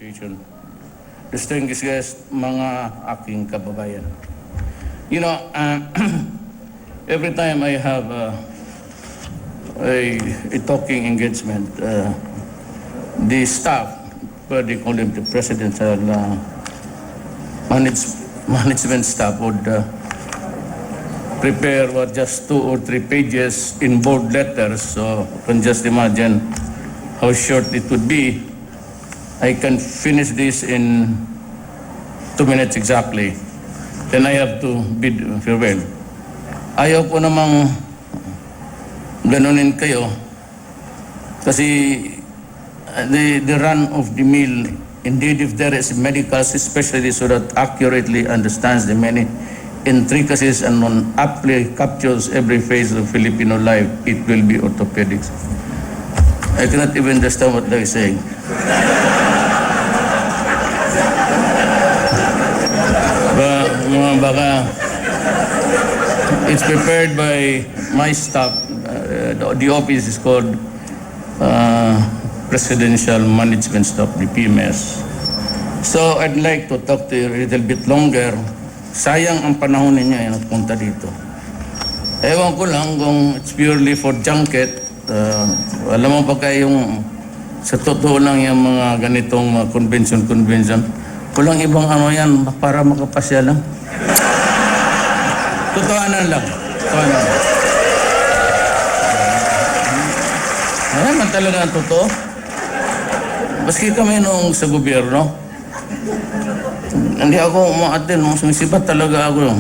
Association, distinguished guests, mga aking kababayan. You know, every time I have a talking engagement, the staff, where they call them the presidential management staff, would prepare just 2 or 3 pages in bold letters. So you can just imagine how short it would be. I can finish this in 2 minutes exactly. Then I have to bid farewell. Ayaw ko namang ganunin kayo kasi the run of the mill, indeed if there is a medical specialist so that accurately understands the many intricacies and aptly captures every phase of Filipino life, it will be orthopedics. I cannot even understand what they're saying. Baka it's prepared by my staff. The office is called Presidential Management Staff, the PMS. So I'd like to talk to you a little bit longer. Sayang ang panahon ninyo yung nagpunta dito. Ewan ko lang kung it's purely for junket. Alam mo pa kayong sa totoo lang yung mga ganitong convention. Walang ibang ano yan para makapasya lang. Totohanan lang. Ayan man talaga ang totoo. Maski kami nung sa gobyerno, hindi ako umaatin, sumisipat talaga ako.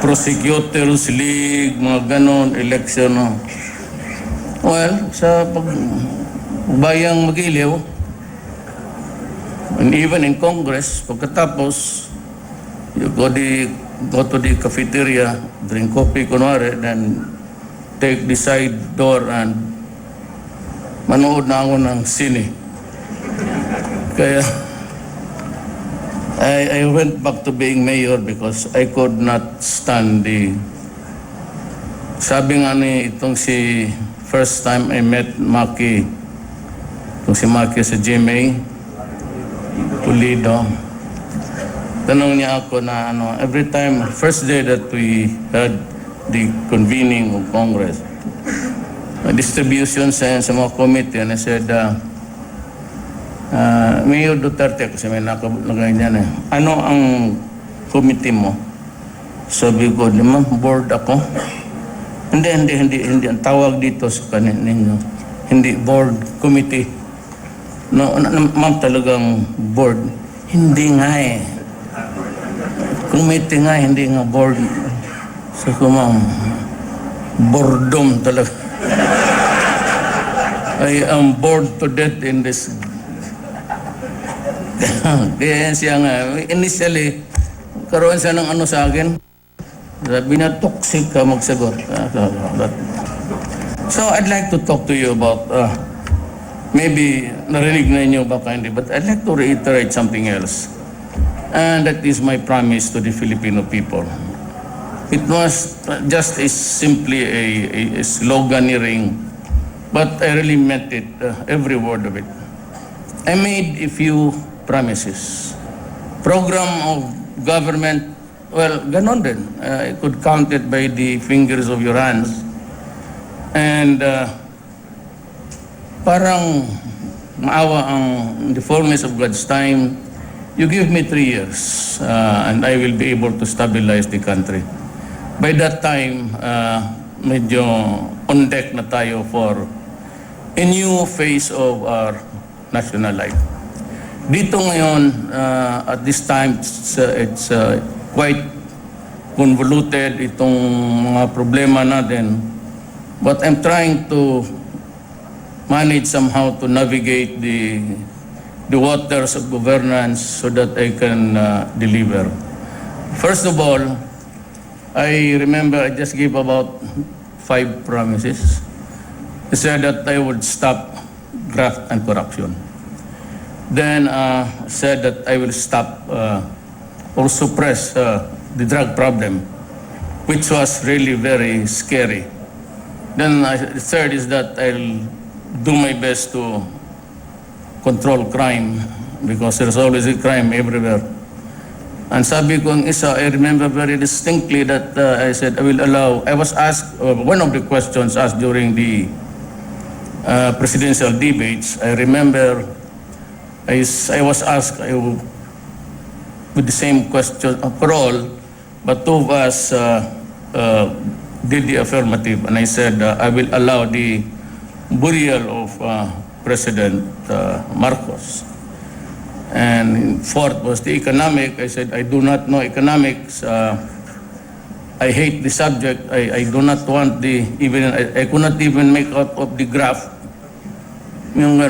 Prosecutors League, mga ganon, election. Well, sa bayang Mag-Iliw, and even in Congress, pagkatapos, you go to the cafeteria, drink coffee, kunwari, then take the side door and manood na ako ng sine. Kaya, I went back to being mayor because I could not stand sabi nga ni itong si first time I met Maki, itong si Maki sa GMA, Pulido. Tanong niya ako na every time, first day that we had the convening of Congress, distribution sa mga committee, and I said, Mayor Duterte, kasi may nakalagay niyan ano ang committee mo? Sabi ko, ma'am, board ako. Hindi. Ang tawag dito sa ninyo, hindi board, committee. No, ma'am, talagang board. Hindi nga committee nga, hindi nga board. Sabi ko, ma'am, boredom talaga. I am bored to death in this. Kaya siya nga, initially, karoon siya ng sa akin. Sabi na, toxic ka magsagot. So, I'd like to talk to you about, maybe narinig na inyo baka hindi, but I'd like to reiterate something else. And that is my promise to the Filipino people. It was just simply a sloganeering, but I really meant it, every word of it. I made a few promises. Program of government, well, ganon din. I could count it by the fingers of your hands. And parang maawa in the fullness of God's time, you give me 3 years and I will be able to stabilize the country. By that time, medyo on deck na tayo for a new phase of our national life. Dito ngayon, at this time, it's quite convoluted itong mga problema natin. But I'm trying to manage somehow to navigate the waters of governance so that I can deliver. First of all, I remember I just gave about 5 promises. I said that I would stop graft and corruption. Then said that I will stop or suppress the drug problem, which was really very scary. Then the third is that I'll do my best to control crime because there's always a crime everywhere. And sabi ko ang isa, I remember very distinctly that I said, I will allow, I was asked, one of the questions asked during the presidential debates, I remember I was asked with the same question for all, but two of us did the affirmative, and I said, I will allow the burial of President Marcos. And fourth was the economic. I said, I do not know economics. I hate the subject. I do not want I could not even make out of the graph. Yung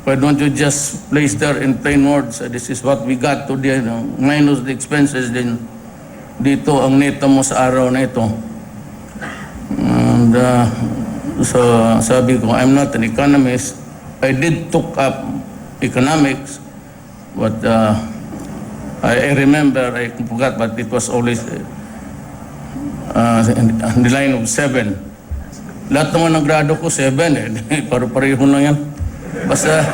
why don't you just place there in plain words, this is what we got today, minus the expenses din. Dito ang neto mo sa araw na ito. And so sabi ko, I'm not an economist. I did took up economics, but I remember, I forgot, but it was always in the line of 7. Lahat naman ng grado ko 7 pareho lang yan. Basta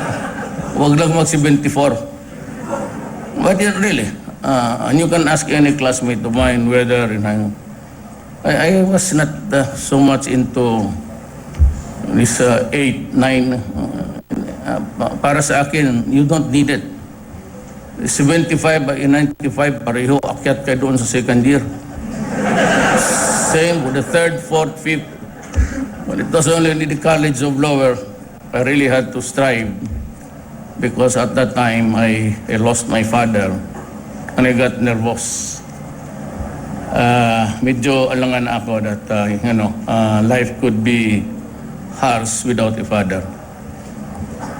wag lang mag-74. But really, and you can ask any classmate of mine whether I was not so much into this 8, 9. Para sa akin, you don't need it. 75 by 95, pareho, akyat kayo doon sa second year. Same with the third, fourth, fifth. When it was only in the College of Law, I really had to strive because at that time I lost my father and I got nervous. Medyo alangan ako that life could be harsh without a father.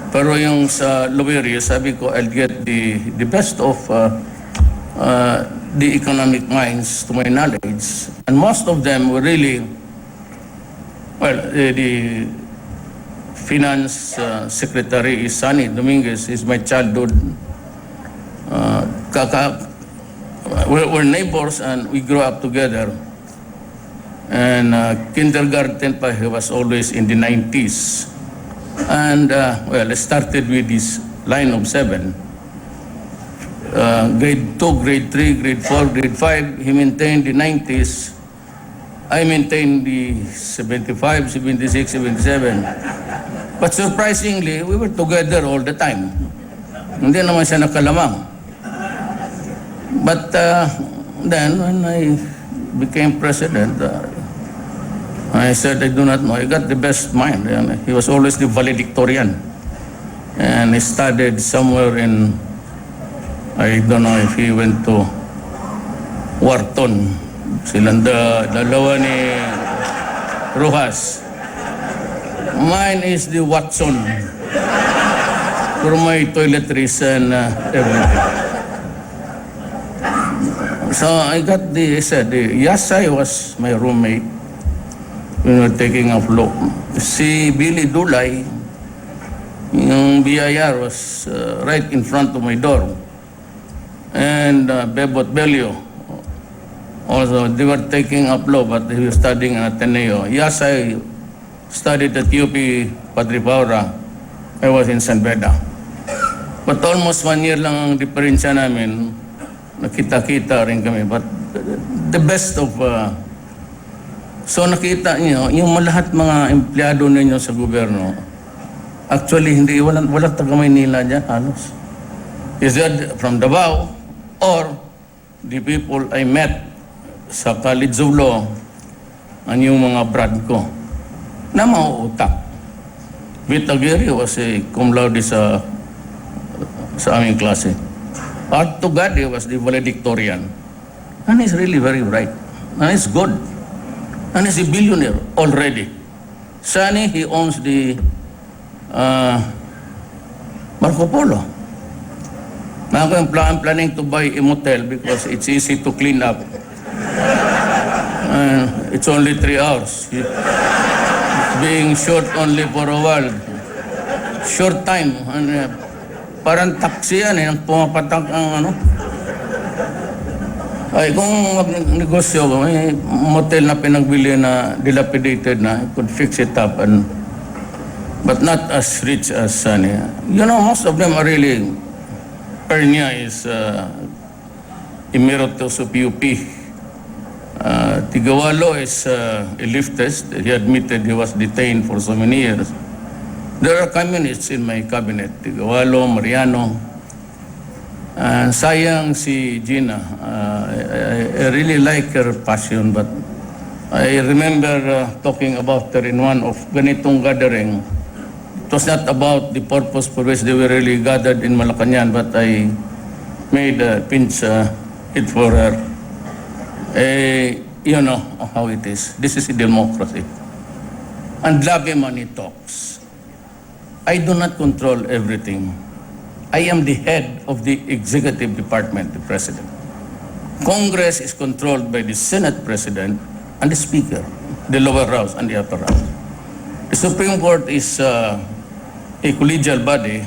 Pero yung sa lawyer, sabi ko, I'll get the best of the economic minds to my knowledge. And most of them were really, the finance secretary is Sonny Dominguez, is my childhood. We're neighbors and we grew up together. And kindergarten pa, he was always in the 90s. And I started with this line of 7. Grade 2, grade 3, grade 4, grade 5, he maintained the 90s. I maintained the 75, 76, 77. But surprisingly, we were together all the time. Hindi naman siya nakalamang. But then, when I became president, I said, I do not know. I got the best mind. And he was always the valedictorian. And he studied somewhere in, I don't know if he went to Wharton. Silang dalawa ni Rojas. Mine is the Watson. For my toiletries and everything. So I said, Yasay was my roommate. We were taking off law. Si Billy Dulay, yung BIR was right in front of my door. And Bebot Belio, also, they were taking up law, but he was studying at Ateneo. Yes, I studied at UP Padre Paura. I was in San Beda. But almost 1 year lang ang diferensya namin. Nakita-kita rin kami. But the best of... so nakita niyo, yung lahat mga empleyado ninyo sa gobyerno, actually, walang taga Maynila dyan, halos. Is that from Davao or the people I met sa College of Law, ang yung mga brad ko, na mauutak. Vita Aguirre was a cum laude sa aming klase. Art Tugade was the valedictorian. And he's really very bright. And he's good. And he's a billionaire already. Sunny, he owns the Marco Polo. Now I'm planning to buy a motel because it's easy to clean up. It's only 3 hours. It's being short only for a while. Short time. And, parang taxi yan ang pumapatak ang Ay, kung mag-negosyo ko, may motel na pinagbili na dilapidated na, I could fix it up and but not as rich as Sani. You know, most of them are really, Pernia is emeritus of UP. Tigawalo is a leftist. He admitted he was detained for so many years. There are communists in my cabinet, Tigawalo, Mariano. Sayang si Gina. I really like her passion, but I remember talking about her in one of ganitong gathering. It was not about the purpose for which they were really gathered in Malacanang, but I made a pinch it for her. You know how it is. This is a democracy. And love money talks. I do not control everything. I am the head of the executive department, the president. Congress is controlled by the Senate president and the speaker, the lower house and the upper house. The Supreme Court is a collegial body,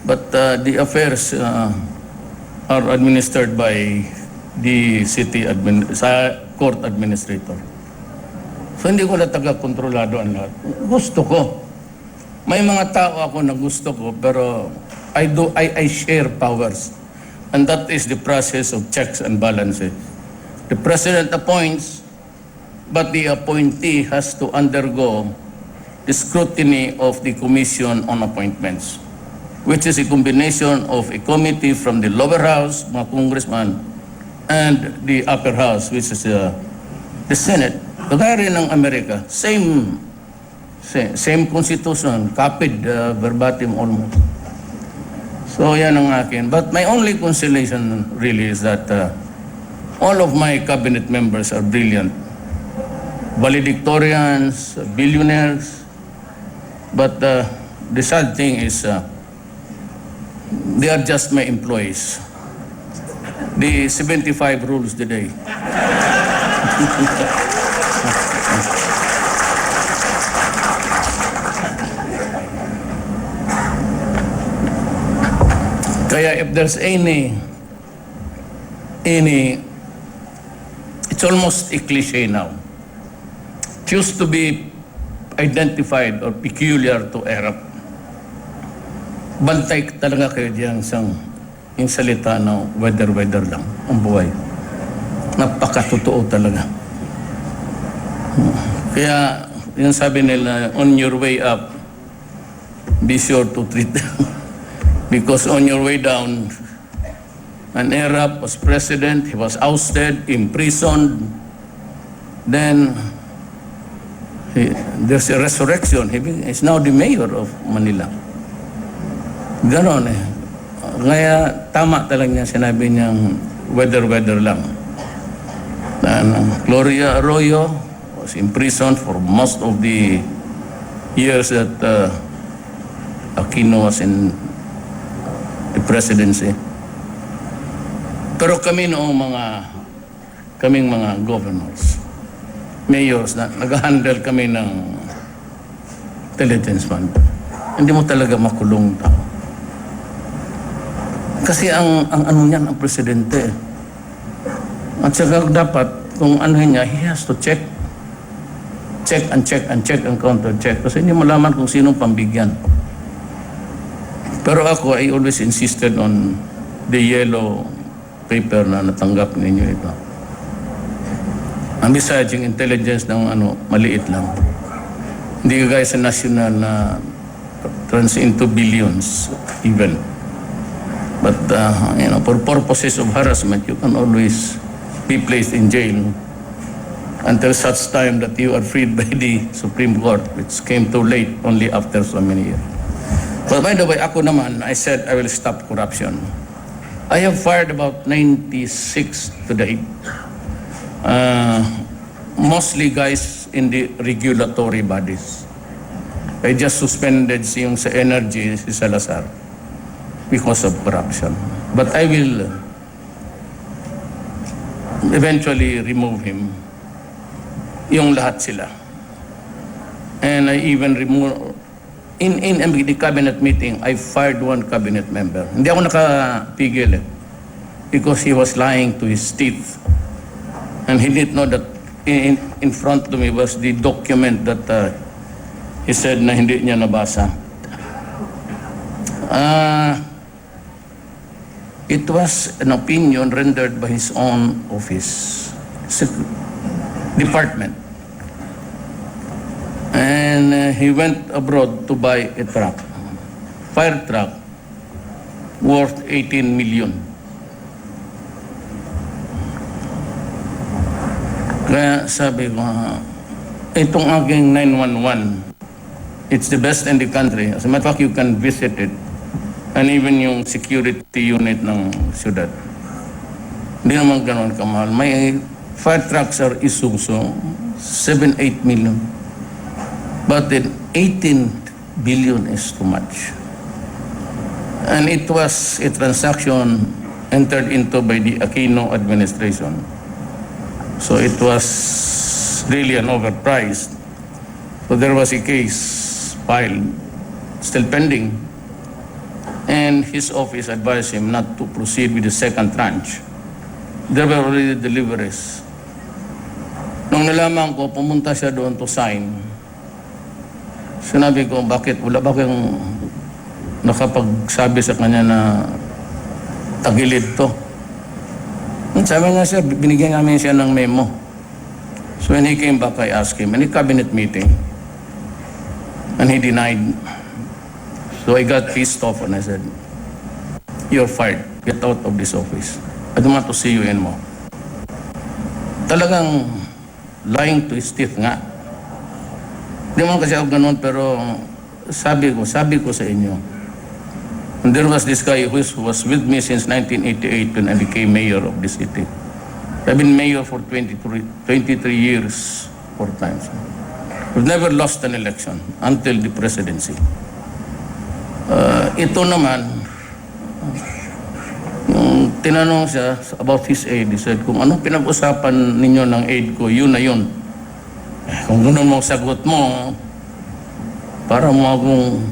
but the affairs are administered by the court administrator. So hindi ko na taga-kontrolado ang lahat. Gusto ko. May mga tao ako na gusto ko, pero I share powers. And that is the process of checks and balances. The president appoints, but the appointee has to undergo the scrutiny of the Commission on Appointments, which is a combination of a committee from the lower house, mga congressman, and the upper house, which is the Senate. Kagaya rin ng Amerika, same constitution, copied verbatim almost. So yan ang akin. But my only consolation really is that all of my cabinet members are brilliant. Valedictorians, billionaires. But the sad thing is they are just my employees. The 75 rules today. Kaya if there's any, it's almost a cliche now. Choose to be identified or peculiar to Arab. Bantay talaga kayo diyan yung salita na weather lang ang buhay. Napakatotoo talaga. Kaya yung sabi nila, on your way up, be sure to treat them. Because on your way down, an Arab was president, he was ousted, imprisoned, then there's a resurrection. He's now the mayor of Manila. Ganon eh. Kaya tama talaga niya, sinabi niyang weather lang. Gloria Arroyo was imprisoned for most of the years that Aquino was in the presidency. Pero kami noong kaming mga governors, mayors, na nag-handle kami ng intelligence fund. Hindi mo talaga makulong tao. Kasi ang ano niyan, ang presidente. At saka dapat, kung ano niya, he has to check and counter check. Kasi hindi malaman kung sinong pambigyan. Pero ako, I always insisted on the yellow paper na natanggap ninyo ito. Ang besides, yung intelligence ng maliit lang. Hindi kagaya sa national na turns into billions even. But, for purposes of harassment, you can always be placed in jail until such time that you are freed by the Supreme Court, which came too late only after so many years. But by the way, ako naman, I said I will stop corruption. I have fired about 96 to date. Mostly guys in the regulatory bodies. I just suspended yung sa energy, si Salazar, because of corruption. But I will eventually remove him. Yung lahat sila. And I even remove, in the cabinet meeting, I fired one cabinet member. Hindi ako nakapigil because he was lying to his teeth. And he didn't know that in front of me was the document that he said na hindi niya nabasa. It was an opinion rendered by his own office, department. And he went abroad to buy a truck, fire truck, worth 18 million. Kaya sabi ko, itong aking 911, it's the best in the country. As a matter of fact, you can visit it. And even yung security unit ng syudad. Hindi naman ganoon kamahal. May fire trucks are Isuzu, 7-8 million. But then 18 billion is too much. And it was a transaction entered into by the Aquino administration. So it was really an overpriced. So there was a case filed, still pending. And his office advised him not to proceed with the second tranche. There were already deliveries. Nung nalaman ko, pumunta siya doon to sign. Sinabi ko, bakit? Wala ba kayong nakapagsabi sa kanya na tagilid to? Sabi nga siya, binigyan namin siya ng memo. So when he came back, I asked him, in a cabinet meeting, and he denied. So I got pissed off and I said, "You're fired. Get out of this office. I don't want to see you anymore." Talagang lying to his teeth nga. Hindi mo kasi ako ganun, pero sabi ko sa inyo. And there was this guy who was with me since 1988 when I became mayor of the city. I've been mayor for 23 years, 4 times. We've never lost an election until the presidency. Ito naman, yung tinanong siya about his aid, he said, kung anong pinag-usapan ninyo ng aid ko, yun na yun. Kung gano'n mong sagot mo, para mo akong...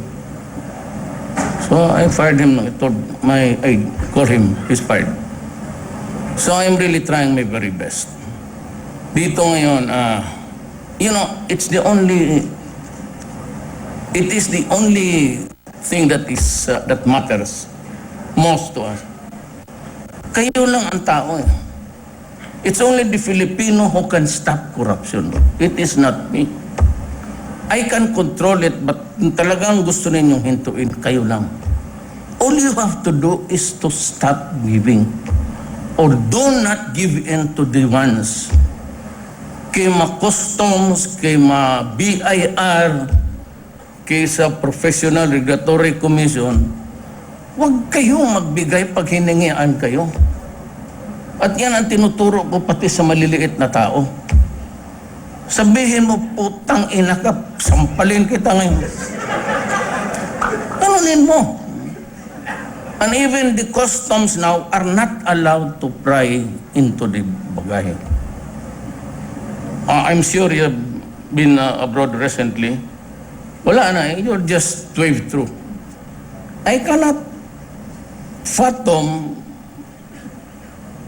So I fired him. I called him, he's fired. So I'm really trying my very best. Dito ngayon, it is the only thing that matters most to us. Kayo lang ang tao. It's only the Filipino who can stop corruption. It is not me. I can control it, but talagang gusto ninyong hintuin, kayo lang. All you have to do is to stop giving. Or do not give in to the ones. Kay ma-customs, kay ma-BIR, sa Professional Regulatory Commission, huwag kayong magbigay pag hiningian kayo. At yan ang tinuturo ko pati sa maliliit na tao. Sabihin mo, putang ina ka, sampalin kita ngayon. Tanunin mo. And even the customs now are not allowed to pry into the bagahe. I'm sure you've been abroad recently. Wala na, you'll just wave through. I cannot fathom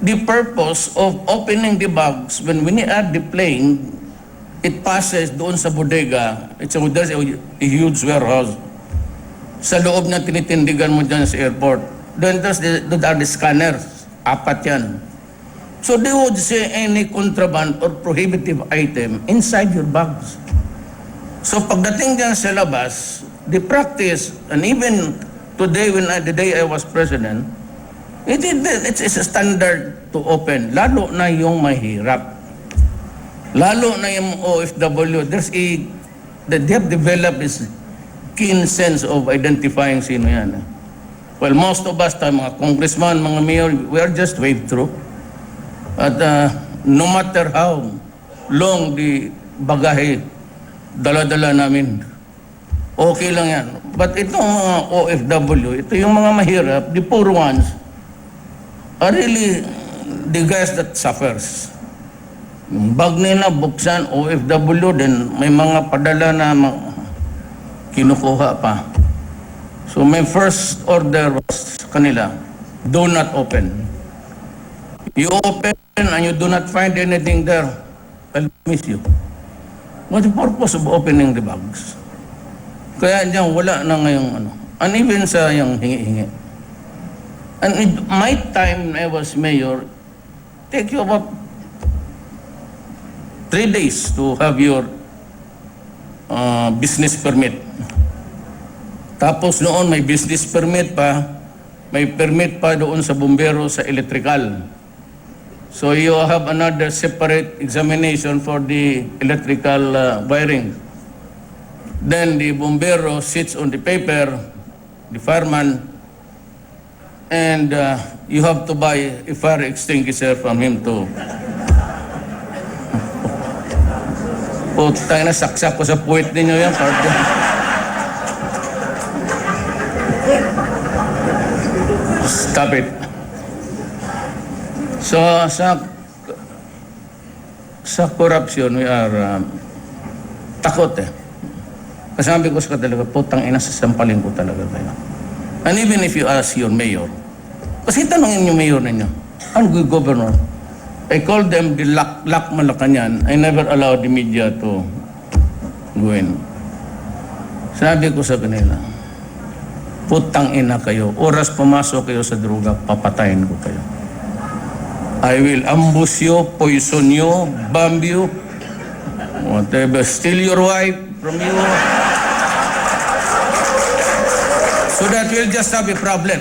the purpose of opening the bags when we add the plane, it passes doon sa bodega. There's a huge warehouse. Sa loob na tinitindigan mo dyan sa airport. Then there are the scanners. 4 yan. So they would say any contraband or prohibitive item inside your bags. So pagdating dyan sa labas, the practice, and even today the day I was president, it's a standard to open. Lalo na yung mahirap. Lalo na yung OFW. They have developed this keen sense of identifying sino yan. Well, most of us, mga congressman, mga mayor, we are just waved through. At no matter how long the bagahe dala-dala namin, okay lang yan. But itong mga OFW, ito yung mga mahirap, the poor ones, are really the guys that suffers. Yung bag nila, buksan, OFW, then may mga padala na kinukuha pa. So my first order was kanila, do not open. You open and you do not find anything there, I'll miss you. What's the purpose of opening the bags? Kaya diyan wala na ngayong ano. And even sa yung hingi-hingi. And in my time I was mayor, take you about 3 days to have your business permit. Tapos noon may business permit pa, may permit pa doon sa bumbero sa electrical. So you have another separate examination for the electrical wiring. Then the bumbero sits on the paper, the fireman, and you have to buy a fire extinguisher from him to. Putang na, saksak ko sa puwit ninyo yan, partner. Stop it. So, sa corruption, we are takot eh. Kasabi ko sa talaga, putang ina, sasampalin ko talaga kayo. And even if you ask your mayor, kasi tanongin yung mayor ninyo, ang good governor, I called them the Lac Malacanang. I never allowed the media to go in. Sabi ko sa kanila, putang ina kayo, oras pumasok kayo sa droga, papatayin ko kayo. I will ambush you, poison you, bomb you, whatever, steal your wife from you. So that will just have a problem.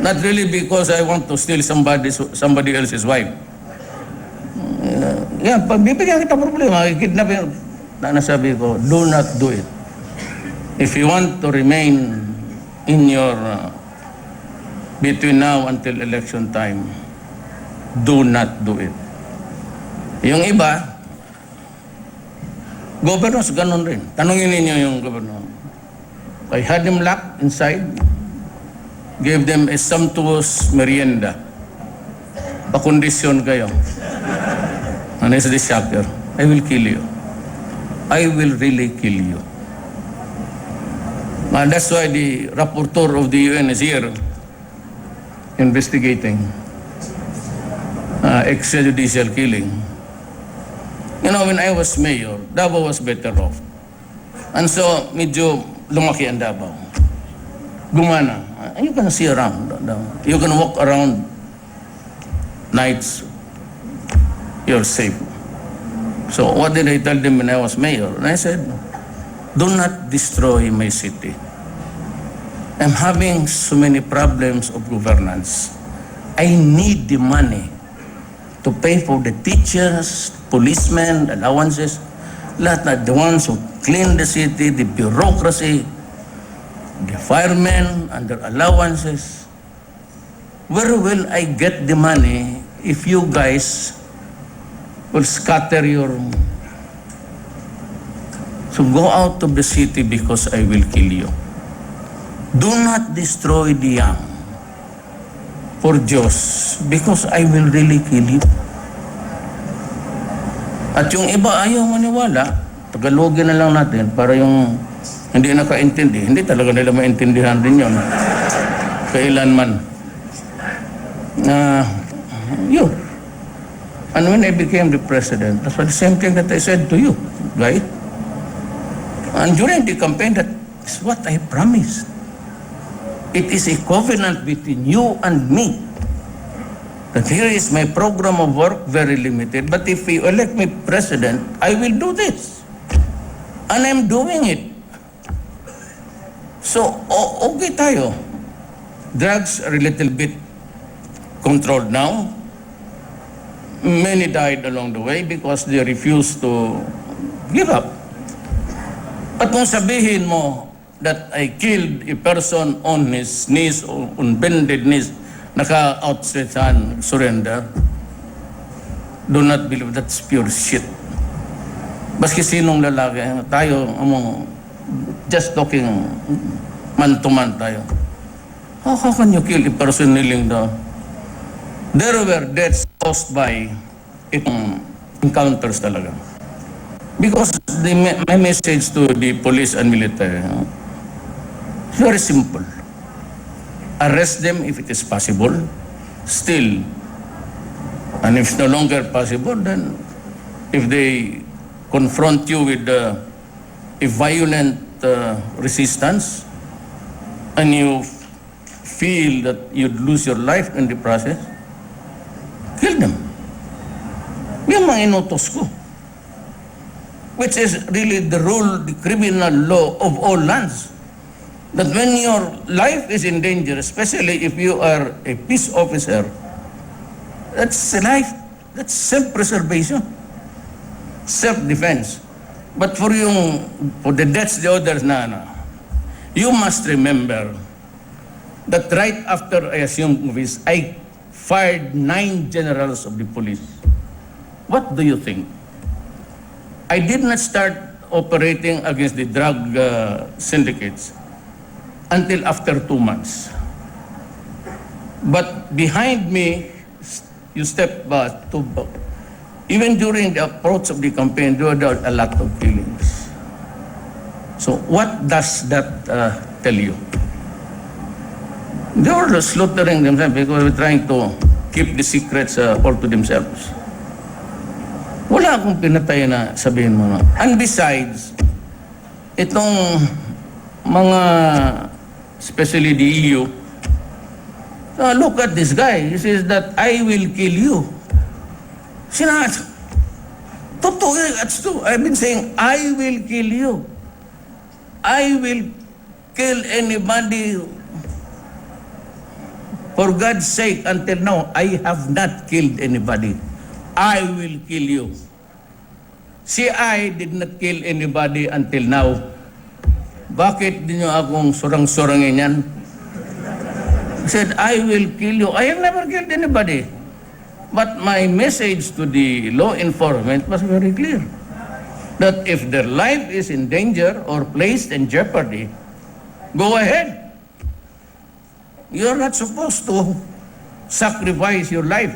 Not really because I want to steal somebody else's wife. Pag bibigyan kita problema, kidnapin. Nasabi ko, do not do it. If you want to remain in your, between now until election time, do not do it. Yung iba, governors, ganun rin. Tanungin ninyo yung governor. I had them locked inside, gave them a sumptuous merienda. Pakondisyon kayo. And it's the shocker. I will kill you. I will really kill you. And that's why the rapporteur of the UN is here investigating extrajudicial killing. You know, when I was mayor, Davao was better off. And so, medyo lumaki ang Davao. Gumana. You can see around. You can walk around nights. You're safe. So what did I tell them when I was mayor? And I said, do not destroy my city. I'm having so many problems of governance. I need the money to pay for the teachers, policemen, allowances, lahat na, the ones who clean the city, the bureaucracy, the firemen and their allowances. Where will I get the money if you guys will scatter your... So go out of the city because I will kill you. Do not destroy the young for Diyos because I will really kill you. At yung iba ayaw maniwala, Tagalogin na lang natin para yung hindi nakaintindi. Hindi talaga nila maintindihan din yun. Kailanman. Yun. And when I became the president, that's the same thing that I said to you, right? And during the campaign, that is what I promised. It is a covenant between you and me. That here is my program of work, very limited. But if you elect me president, I will do this. And I'm doing it. So, okay tayo. Drugs are a little bit controlled now. Many died along the way because they refused to give up. At kung sabihin mo that I killed a person on his knees, on bended knees, naka-outstretched hand, surrender, do not believe that's pure shit. Baski sinong lalaki, tayo, just talking man to man tayo. How can you kill a person kneeling down? There were deaths caused by itong encounters talaga. Because my message to the police and military, it's very simple. Arrest them if it is possible. Still, and if it's no longer possible, then if they confront you with a violent resistance and you feel that you'd lose your life in the process, kill them. Yung mga inutos ko. Which is really the rule, the criminal law of all lands. That when your life is in danger, especially if you are a peace officer, that's life, that's self-preservation, self-defense. But for the deaths, the others na, you must remember that right after I assumed office, I fired 9 generals of the police. What do you think? I did not start operating against the drug syndicates until after 2 months. But behind me, you step back, even during the approach of the campaign, there were a lot of killings. So what does that tell you? They were slaughtering themselves because they were trying to keep the secrets all to themselves. Wala akong pinatay na sabihin mo na. And besides, itong mga, especially the EU, look at this guy. He says that I will kill you. Totoo, that's true. I've been saying, I will kill you. I will kill anybody. For God's sake, until now, I have not killed anybody. I will kill you. Si I did not kill anybody until now. Bakit di nyo akong surang-surangin yan? He said, I will kill you. I have never killed anybody. But my message to the law enforcement was very clear. That if their life is in danger or placed in jeopardy, go ahead. You're not supposed to sacrifice your life.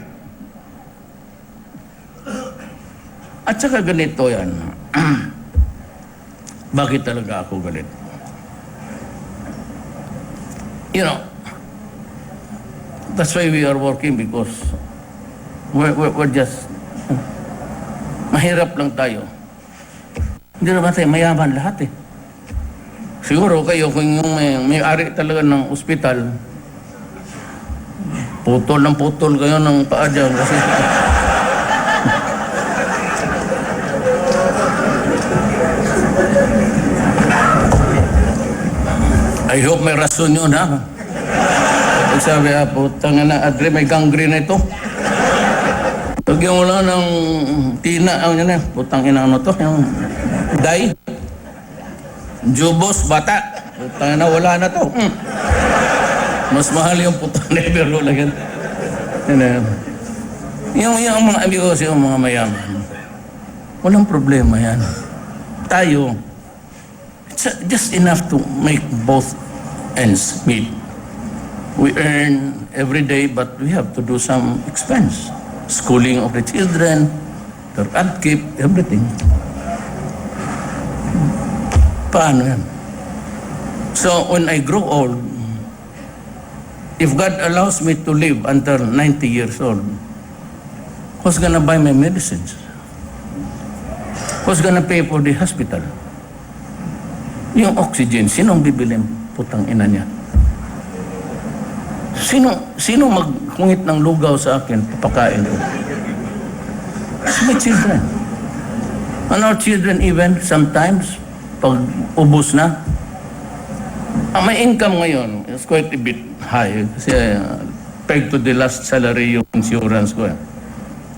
At saka ganito yan. Bakit talaga ako galit? You know, that's why we are working because we're just, mahirap lang tayo. Hindi naman tayo mayaman lahat eh. Siguro kayo kung yung may-ari talaga ng ospital, putol ng putol kayo ng paa dyan kasi I hope may rason yun, ha? Pag sabi, putang na, Adre, may gangrene na ito. Lagyan mo lang ng tina, putang ina, ano to? Yung day. Jubos, bata. Putang na, wala na to. Mas mahal yung putang na, pero lagyan. Yung mga amigos, yung mga mayaman. Walang problema yan. Tayo, it's just enough to make both ends meet. We earn every day, but we have to do some expense. Schooling of the children, their upkeep, everything. Paano yan? So, when I grow old, if God allows me to live until 90 years old, who's gonna buy my medicines? Who's gonna pay for the hospital? Yung oxygen, sinong bibili? Putang ina niya. Sino magkungit ng lugaw sa akin, papakain ko? It's my children. And our children even, sometimes, pag ubos na, my income ngayon is quite a bit high kasi pegged to the last salary yung insurance ko.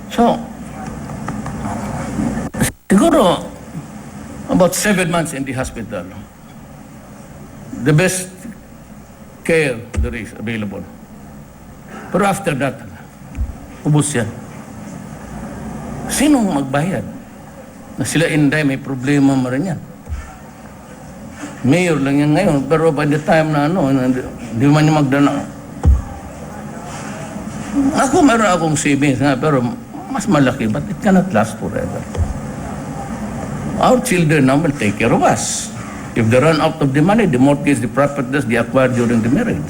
So, siguro, about 7 months in the hospital. The best care there is available. Pero after that, ubos yan. Sinong magbayad? Na sila Inday, may problema mo rin yan. Mayor lang yan ngayon, pero by the time na hindi man niya magdana. Ako, meron akong savings nga, pero mas malaki, but it cannot last forever. Our children now will take care of us. If they run out of the money, the mortgage, the properties they acquired during the marriage.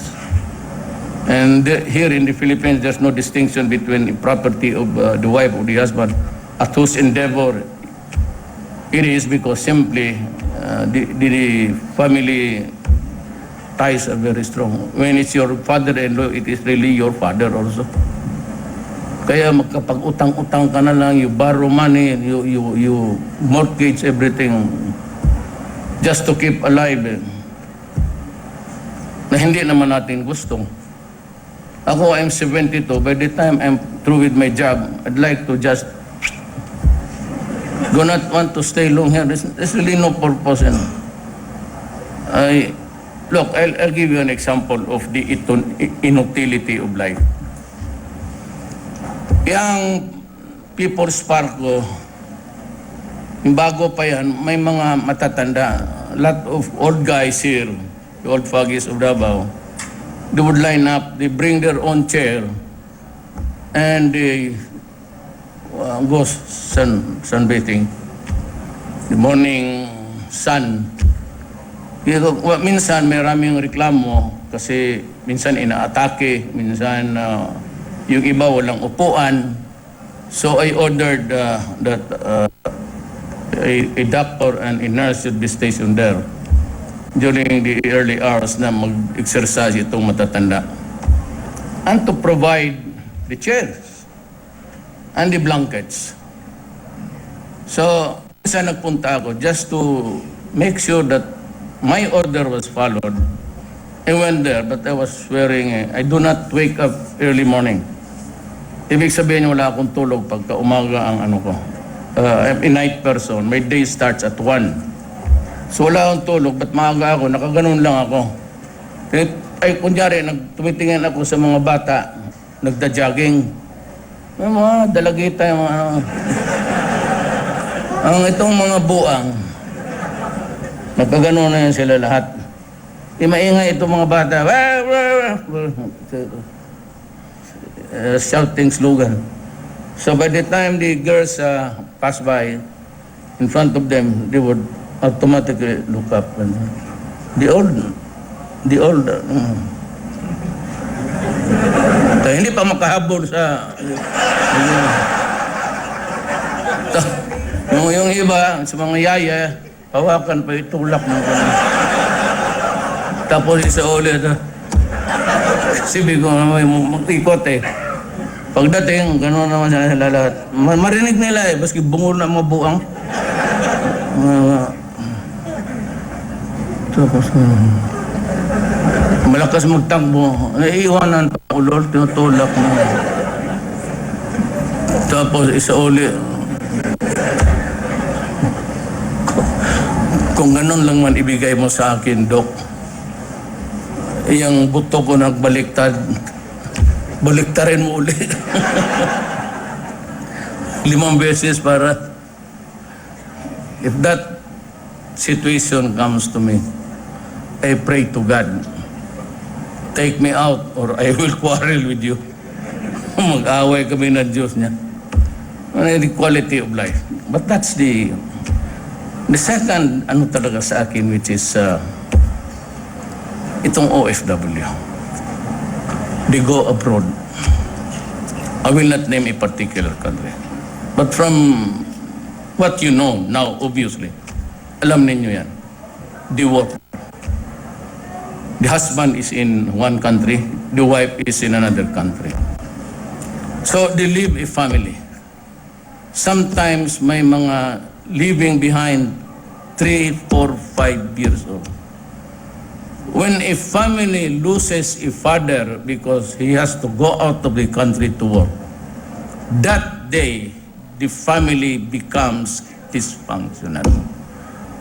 And here in the Philippines, there's no distinction between the property of the wife or the husband, at whose endeavor it is, because simply the family ties are very strong. When it's your father-in-law, it is really your father also. Kaya magkapag-utang-utang ka na lang, you borrow money, you mortgage everything just to keep alive. Na hindi naman natin gusto. Ako, I'm 72. By the time I'm through with my job, I'd like to just do not want to stay long here. There's really no purpose. Look, I'll give you an example of the inutility of life. Yang People's Park ko, yung bago pa yan, may mga matatanda. A lot of old guys here, the old foggies of Davao, they would line up, they bring their own chair, and they go sunbathing. The morning sun. Minsan may raming reklamo kasi minsan inaatake, minsan yung iba walang upuan. So I ordered that a doctor and a nurse should be stationed there during the early hours na mag-exercise itong matatanda. And to provide the chairs and the blankets. So, isa nagpunta ako just to make sure that my order was followed. I went there, but I was swearing, I do not wake up early morning. Ibig sabihin, wala akong tulog pagka umaga ang ano ko. I'm a night person. My day starts at 1. So wala akong tulog, ba't maaga ako? Nakaganon lang ako. Ay, kunyari, tumitingin ako sa mga bata, nagda-jogging. May mga dalagita, yung mga ang itong mga buang, nagkaganon na yan sila lahat. Maingay itong mga bata. Shouting slogan. So by the time the girls pass by in front of them, they would automatically look up. And the old, hindi pa makahabol sa yung iba, sa mga yaya, hawakan pa itulak ng kanan. Tapos isa ulit, sabi ko, mag-ikot eh. Pagdating, gano'n naman sila lahat. Marinig nila eh, baski bungol na mga buang. Tapos, malakas magtakbo. Naiiwanan pa ulol, tinutulak mo. Tapos isa ulit. Kung ganun lang man ibigay mo sa akin, Dok, yung buto ko nagbaliktad, baliktarin mo ulit. 5 beses para, if that situation comes to me, I pray to God, take me out or I will quarrel with you. Mag-away kami ng Diyos niya. The quality of life. But that's the second, ano talaga sa akin, which is itong OFW. They go abroad. I will not name a particular country. But from what you know now, obviously, alam ninyo yan. They work. The husband is in one country, the wife is in another country. So they live a family. Sometimes may mga leaving behind 3, 4, 5 years old. When a family loses a father because he has to go out of the country to work, that day, the family becomes dysfunctional.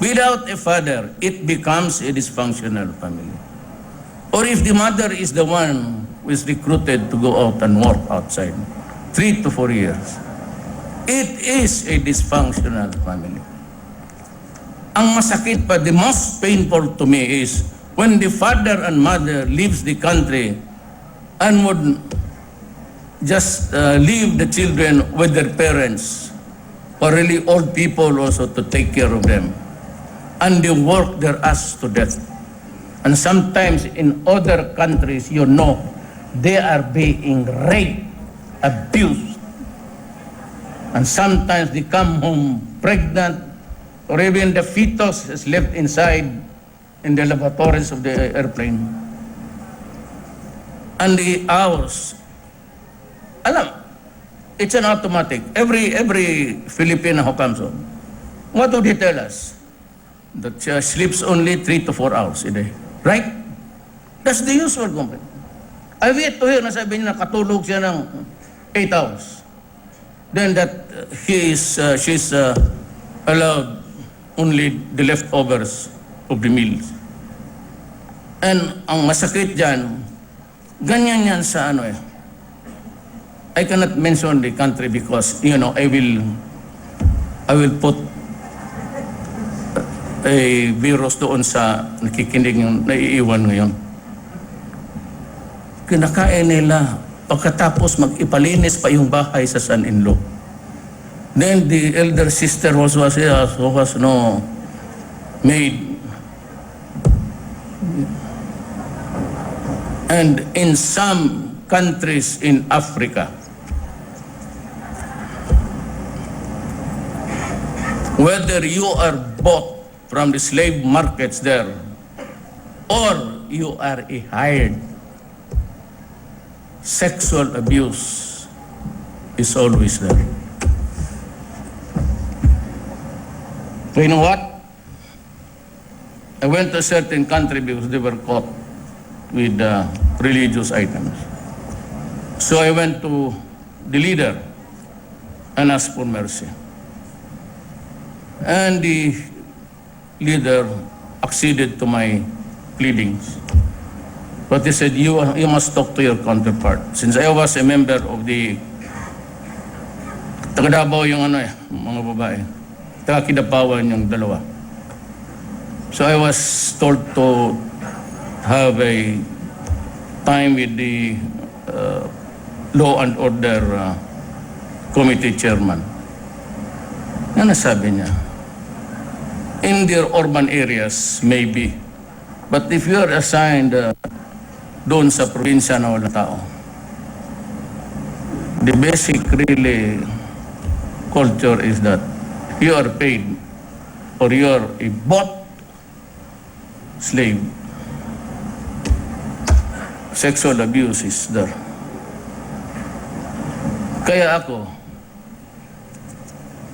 Without a father, it becomes a dysfunctional family. Or if the mother is the one who is recruited to go out and work outside, 3 to 4 years, it is a dysfunctional family. Ang masakit pa, the most painful to me is when the father and mother leaves the country and would just leave the children with their parents or really old people also to take care of them. And they work their ass to death. And sometimes in other countries, you know, they are being raped, abused. And sometimes they come home pregnant or even the fetus is left inside in the lavatories of the airplane. And the hours, alam, it's an automatic. Every Filipino who comes on, what would he tell us? That she sleeps only 3 to 4 hours a day. Right? That's the usual complaint. I've yet to hear na sabi niya nakatulog siya ng 8 hours. Then that she's allowed only the leftovers of the meals. And ang masakit dyan, ganyan yan sa ano eh. I cannot mention the country because, you know, I will put a virus doon sa nakikinig yung naiiwan ngayon. Kinakain nila, pagkatapos mag-ipalinis pa yung bahay sa son-in-law. Then the elder sister was no maid. And in some countries in Africa, whether you are bought from the slave markets there or you are a hired, sexual abuse is always there. So you know what? I went to a certain country because they were caught with religious items. So I went to the leader and asked for mercy. And the leader acceded to my pleadings. But he said, you must talk to your counterpart. Since I was a member of the taga Davao yung ano eh, mga babae. Taga Kidapawan yung dalawa. So I was told to have a time with the Law and Order Committee Chairman. Ano sabi niya? In their urban areas, maybe. But if you are assigned doon sa probinsya na walang tao, the basic really culture is that you are paid or you are a bought slave. Sexual abuse is there. Kaya ako,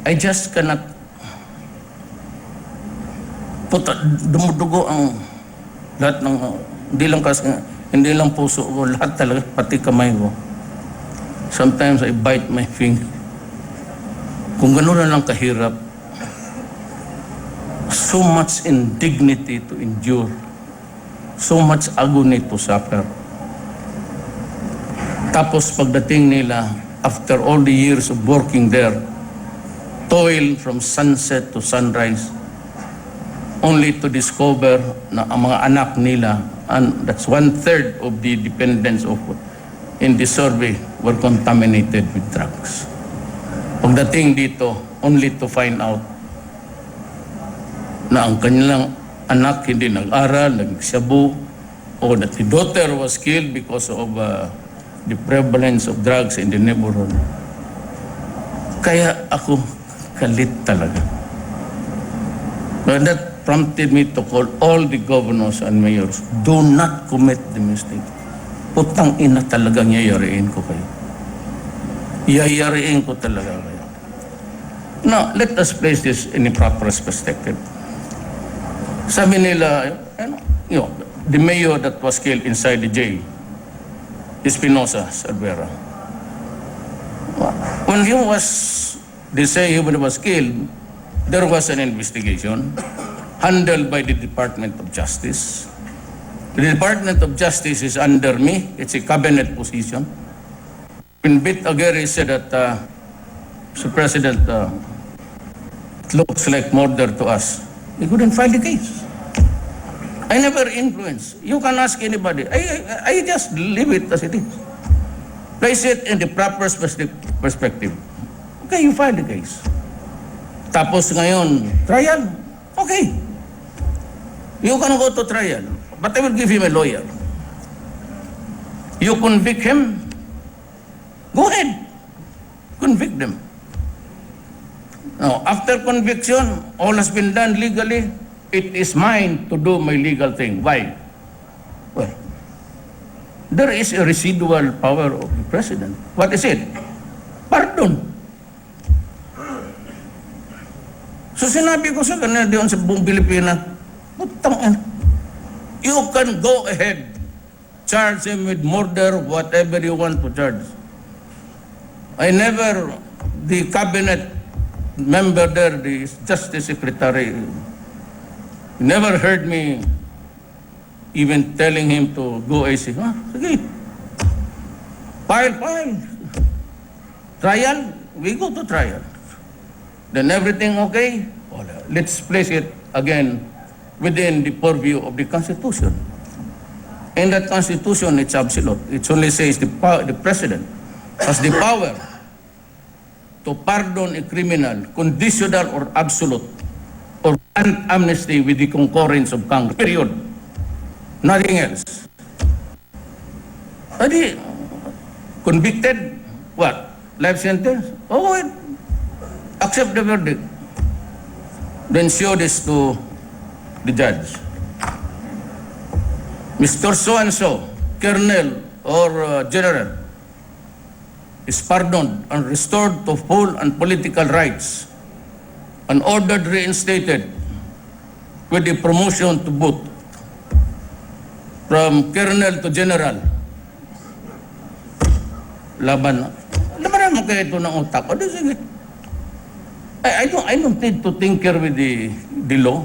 I just cannot dumudugo ang lahat ng, hindi lang puso ko, lahat talaga, pati kamay ko. Sometimes I bite my finger. Kung gano'n na lang kahirap, so much indignity to endure, so much agony to suffer. Tapos pagdating nila, after all the years of working there, toil from sunset to sunrise, only to discover na ang mga anak nila, and that's 1/3 of the dependents of in the survey were contaminated with drugs. Pagdating dito, only to find out na ang kanilang anak hindi nag-aral, nagsabu, o that the daughter was killed because of the prevalence of drugs in the neighborhood. Kaya ako galit talaga. And that prompted me to call all the governors and mayors, do not commit the mistake. Putang ina talagang yayariin ko kayo. Yayariin ko talaga kayo. Now, let us place this in a proper perspective. Sabi nila, the mayor that was killed inside the jail, Espinosa Cervera. When they say he was killed, there was an investigation handled by the Department of Justice. The Department of Justice is under me. It's a cabinet position. When Bit Aguirre said that, Mr. President, it looks like murder to us, he couldn't file the case. I never influence. You can ask anybody. I just leave it as it is. Place it in the proper perspective. Okay, you file the case. Tapos ngayon, trial. Okay. You can go to trial. But I will give him a lawyer. You convict him, go ahead. Convict them. Now, after conviction, all has been done legally. It is mine to do my legal thing. Why? Well, there is a residual power of the president. What is it? Pardon. So sinabi ko sa kanila doon sa buong Pilipinas, putang ina, you can go ahead, charge him with murder, whatever you want to charge. The cabinet member there, the Justice Secretary, never heard me even telling him to go AC. Sige. File. Trial, we go to trial. Then everything okay? Let's place it again within the purview of the Constitution. In that Constitution, it's absolute. It only says the President has the power to pardon a criminal, conditional or absolute, or grant amnesty with the concurrence of Congress. Period. Nothing else. Adi, convicted, what? Life sentence? Oh, wait. Accept the verdict. Then show this to the judge. Mr. So-and-so, colonel or general, is pardoned and restored to full and political rights and ordered reinstated with the promotion to both from colonel to general. Laban mo kayo ito ng utak. O, sige. I don't need to tinker with the law.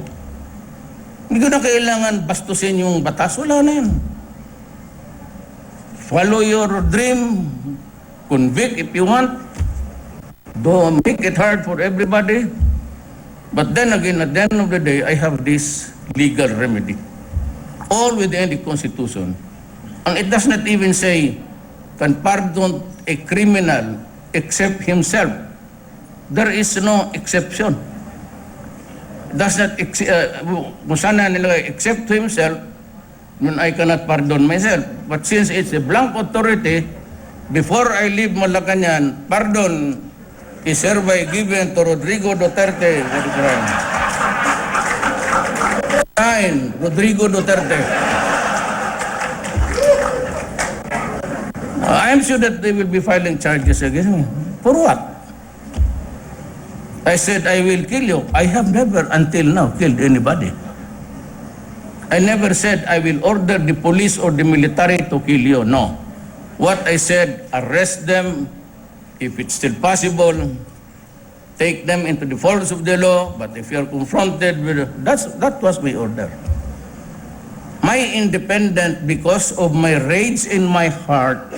Hindi ko na kailangan bastusin yung batas. Wala na yan. Follow your dream. Convict if you want. Don't make it hard for everybody. But then again, at the end of the day, I have this legal remedy. All within the Constitution. And it does not even say, can pardon a criminal except himself. There is no exception. Does not, kung sana nilagay, except to himself, then I cannot pardon myself. But since it's a blank authority, before I leave Malacanang, pardon is hereby given to Rodrigo Duterte. Sign, Rodrigo Duterte. I am sure that they will be filing charges against me. For what? I said, I will kill you. I have never, until now, killed anybody. I never said I will order the police or the military to kill you. No. What I said, arrest them, if it's still possible, take them into the folds of the law, but if you're confronted with, that was my order. My independent, because of my rage in my heart,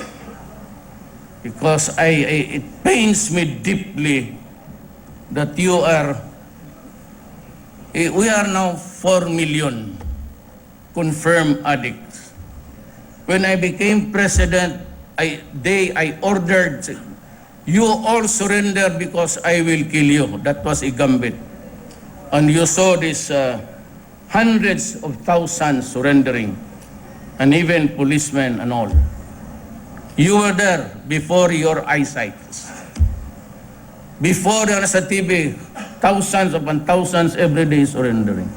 because it pains me deeply that we are now 4 million confirmed addicts. When I became president, I ordered, you all surrender because I will kill you. That was a gambit. And you saw this hundreds of thousands surrendering, and even policemen and all. You were there before your eyesight. Before there was a TV, thousands upon thousands every day surrendering.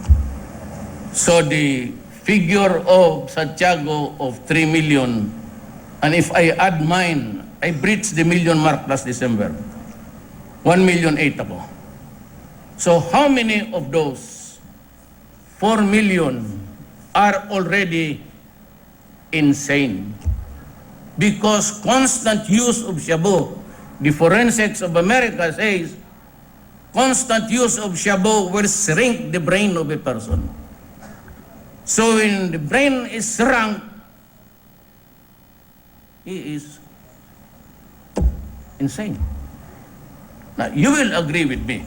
So the figure of Santiago of 3 million, and if I add mine, I breached the million mark last December. 1,800,000 ako. So how many of those 4 million are already insane? Because constant use of shabu, the forensics of America says, constant use of shabu will shrink the brain of a person. So when the brain is shrunk, he is insane. Now, you will agree with me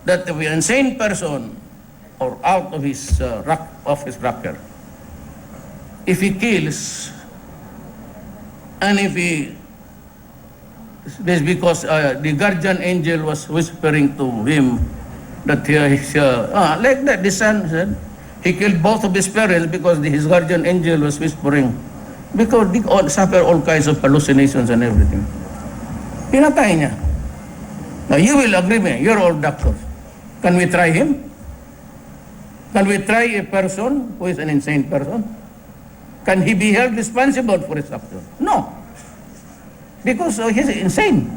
that if an insane person or out of his rocker, if he kills, and if he, this because the guardian angel was whispering to him that like that, the son said, he killed both of his parents because his guardian angel was whispering. Because they suffer all kinds of hallucinations and everything. Pinatay niya. Now you will agree with me, you're all doctors. Can we try him? Can we try a person who is an insane person? Can he be held responsible for his actions? No. Because he's insane.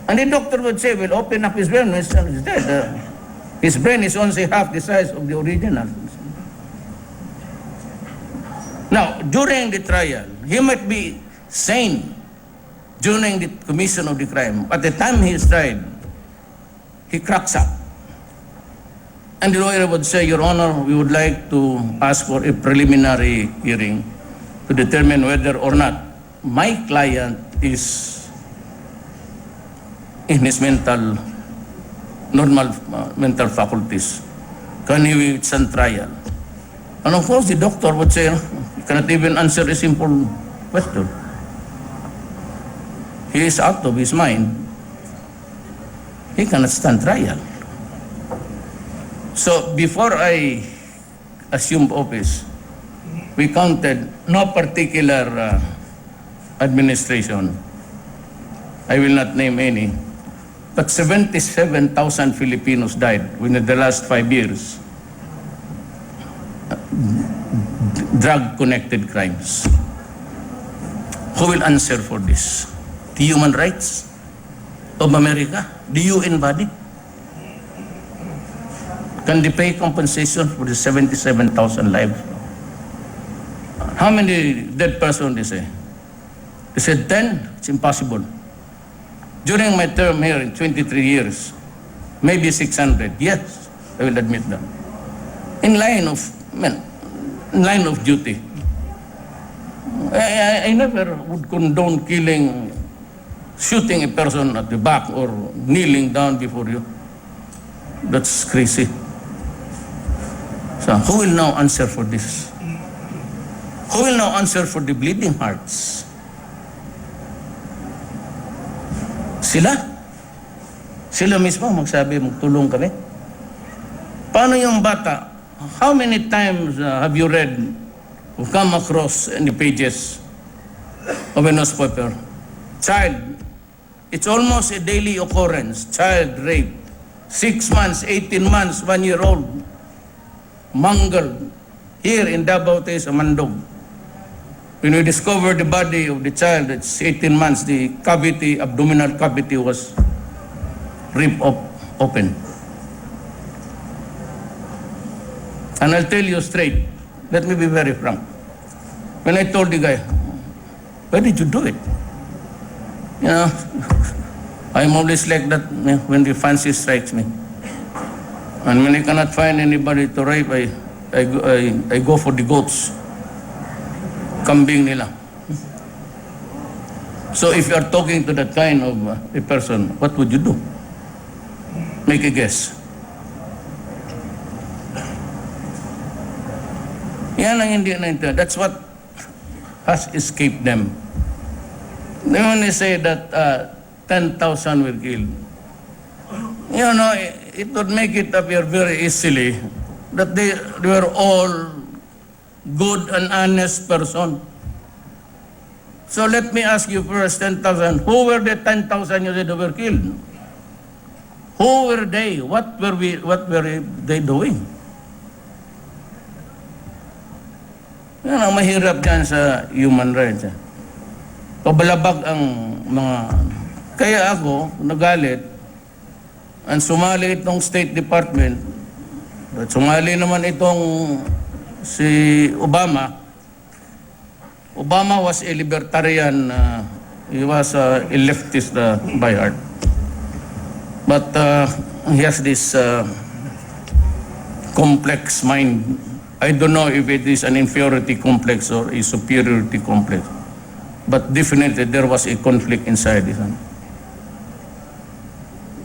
And the doctor would say, well, open up his brain, he's dead. His brain is only half the size of the original. Now, during the trial, he might be sane during the commission of the crime. At the time he is tried, he cracks up. And the lawyer would say, Your Honor, we would like to ask for a preliminary hearing to determine whether or not my client is in his normal mental faculties. Can he stand trial? And of course, the doctor would say, he cannot even answer a simple question. He is out of his mind. He cannot stand trial. So before I assumed office, we counted no particular administration. I will not name any. But 77,000 Filipinos died within the last 5 years. Drug-connected crimes. Who will answer for this? The human rights of America? The UN body? Can they pay compensation for the 77,000 lives? How many dead persons they say? They said 10? It's impossible. During my term here in 23 years, maybe 600. Yes, I will admit that. In line of duty. I never would condone shooting a person at the back or kneeling down before you. That's crazy. So who will now answer for this? Who will now answer for the bleeding hearts? Sila? Sila mismo magsabi, magtulong kami. Paano yung bata? How many times have you read or come across in the pages of a newspaper? Child. It's almost a daily occurrence. Child rape. 6 months, 18 months, 1-year-old. Mangled. Here in Davao Tez, Amandog. When we discovered the body of the child, it's 18 months, the cavity, abdominal cavity was ripped open. And I'll tell you straight, let me be very frank. When I told the guy, why did you do it? You know, I'm always like that when the fancy strikes me. And when I cannot find anybody to rape, I go for the goats. Kambing nila. So if you are talking to that kind of a person, what would you do? Make a guess. Yan ang hindi naintindihan. That's what has escaped them. They only say that 10,000 were killed. You know, it would make it appear very easily that they were all good and honest person. So let me ask you first, 10,000. Who were the 10,000 you said were killed? Who were they? What were they doing? Yan ang mahirap dyan sa human rights. Pabalabag ang mga... Kaya ako, nagalit, ang sumali itong State Department, at sumali naman itong si Obama. Obama was a libertarian. He was a leftist by heart. But he has this complex mind. I don't know if it is an inferiority complex or a superiority complex. But definitely there was a conflict inside his hand.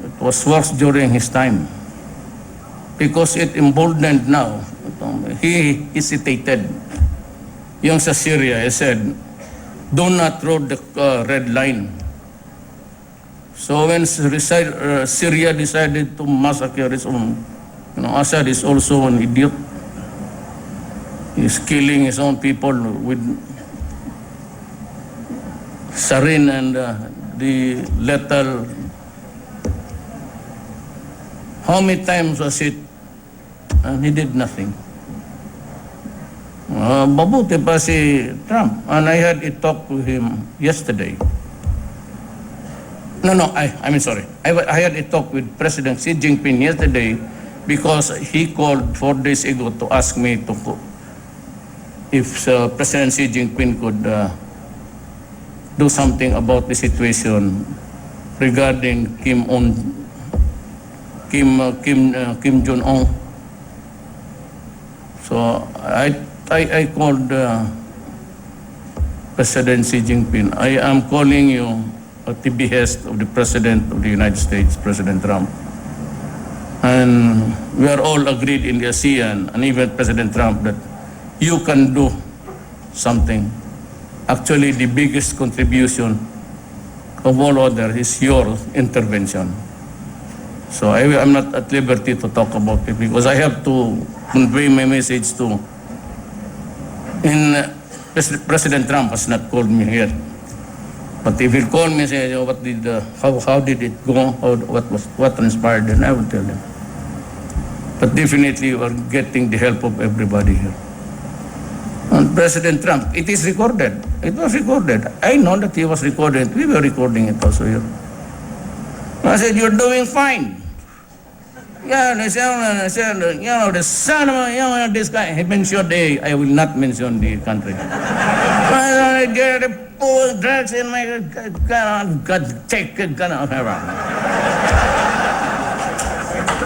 It was worse during his time. Because it emboldened now. He hesitated. Yung sa Syria, he said, do not throw the red line. So when Syria decided to massacre its own, Assad is also an idiot. He's killing his own people with sarin and the lethal How many times was it? And he did nothing. Mabuti pa si Trump. And I had a talk with him yesterday. I mean sorry. I had a talk with President Xi Jinping yesterday because he called 4 days ago to ask me to if President Xi Jinping could do something about the situation regarding Kim Jong-un. So I called President Xi Jinping. I am calling you at the behest of the President of the United States, President Trump. And we are all agreed in the ASEAN, and even President Trump, that you can do something. Actually, the biggest contribution of all others is your intervention. So I'm not at liberty to talk about it because I have to convey my message to. President Trump has not called me yet. But if he'll call me and say, how did it go, what transpired, then I will tell him. But definitely we are getting the help of everybody here. And President Trump, it is recorded. It was recorded. I know that he was recorded. We were recording it also here. I said, you're doing fine. Yeah, the son of this guy. He mentioned I will not mention the country. I get the poor drugs in my take gun.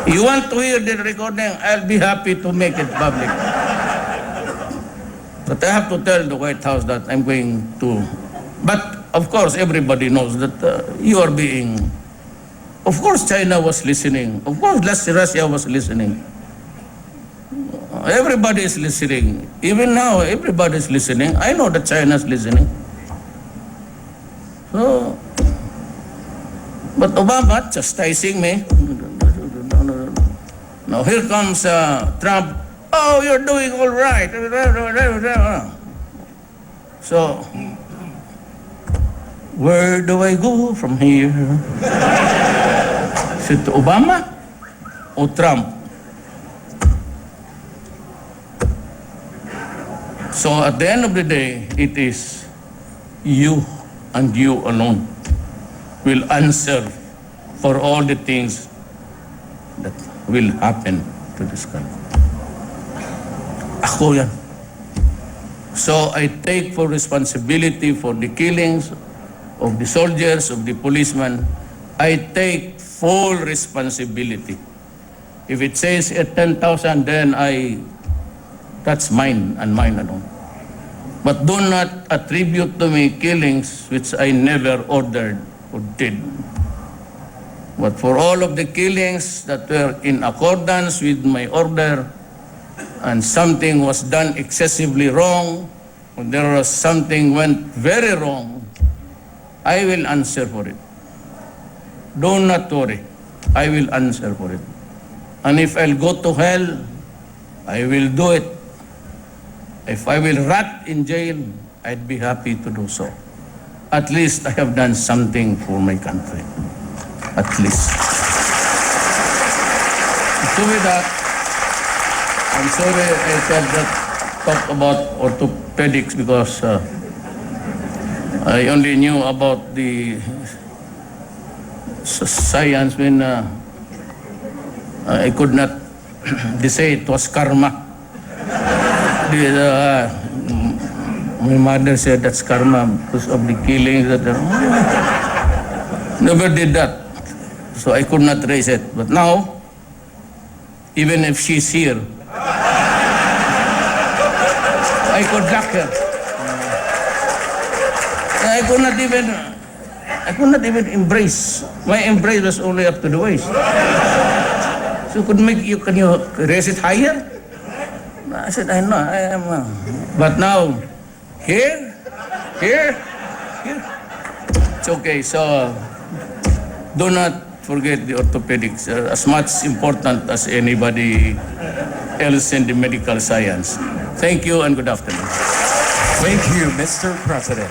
You want to hear the recording? I'll be happy to make it public. But I have to tell the White House that I'm going to. But of course, everybody knows that you are being. Of course, China was listening. Of course, Russia was listening. Everybody is listening. Even now, everybody is listening. I know that China is listening. So, but Obama chastising me. Now here comes Trump. Oh, you're doing all right. So, where do I go from here? Is it Obama or Trump? So at the end of the day, it is you and you alone will answer for all the things that will happen to this country. Ako yan. So I take full responsibility for the killings of the soldiers, of the policemen. I take full responsibility. If it says at 10,000, then that's mine and mine alone. But do not attribute to me killings which I never ordered or did. But for all of the killings that were in accordance with my order, and something was done excessively wrong, or there was something went very wrong, I will answer for it. Do not worry. I will answer for it. And if I'll go to hell, I will do it. If I will rot in jail, I'd be happy to do so. At least I have done something for my country. At least. So with that, I'm sorry I said that talk about orthopedics because I only knew about the science when I could not say it was karma. My mother said that's karma because of the killings. Never did that. So I could not raise it. But now, even if she's here, I could knock her. I could not even embrace. My embrace was only up to the waist. So can you raise it higher? I said, I know, I am. But now, here. It's okay. So do not forget the orthopedics, as much important as anybody else in the medical science. Thank you and good afternoon. Thank you, Mr. President.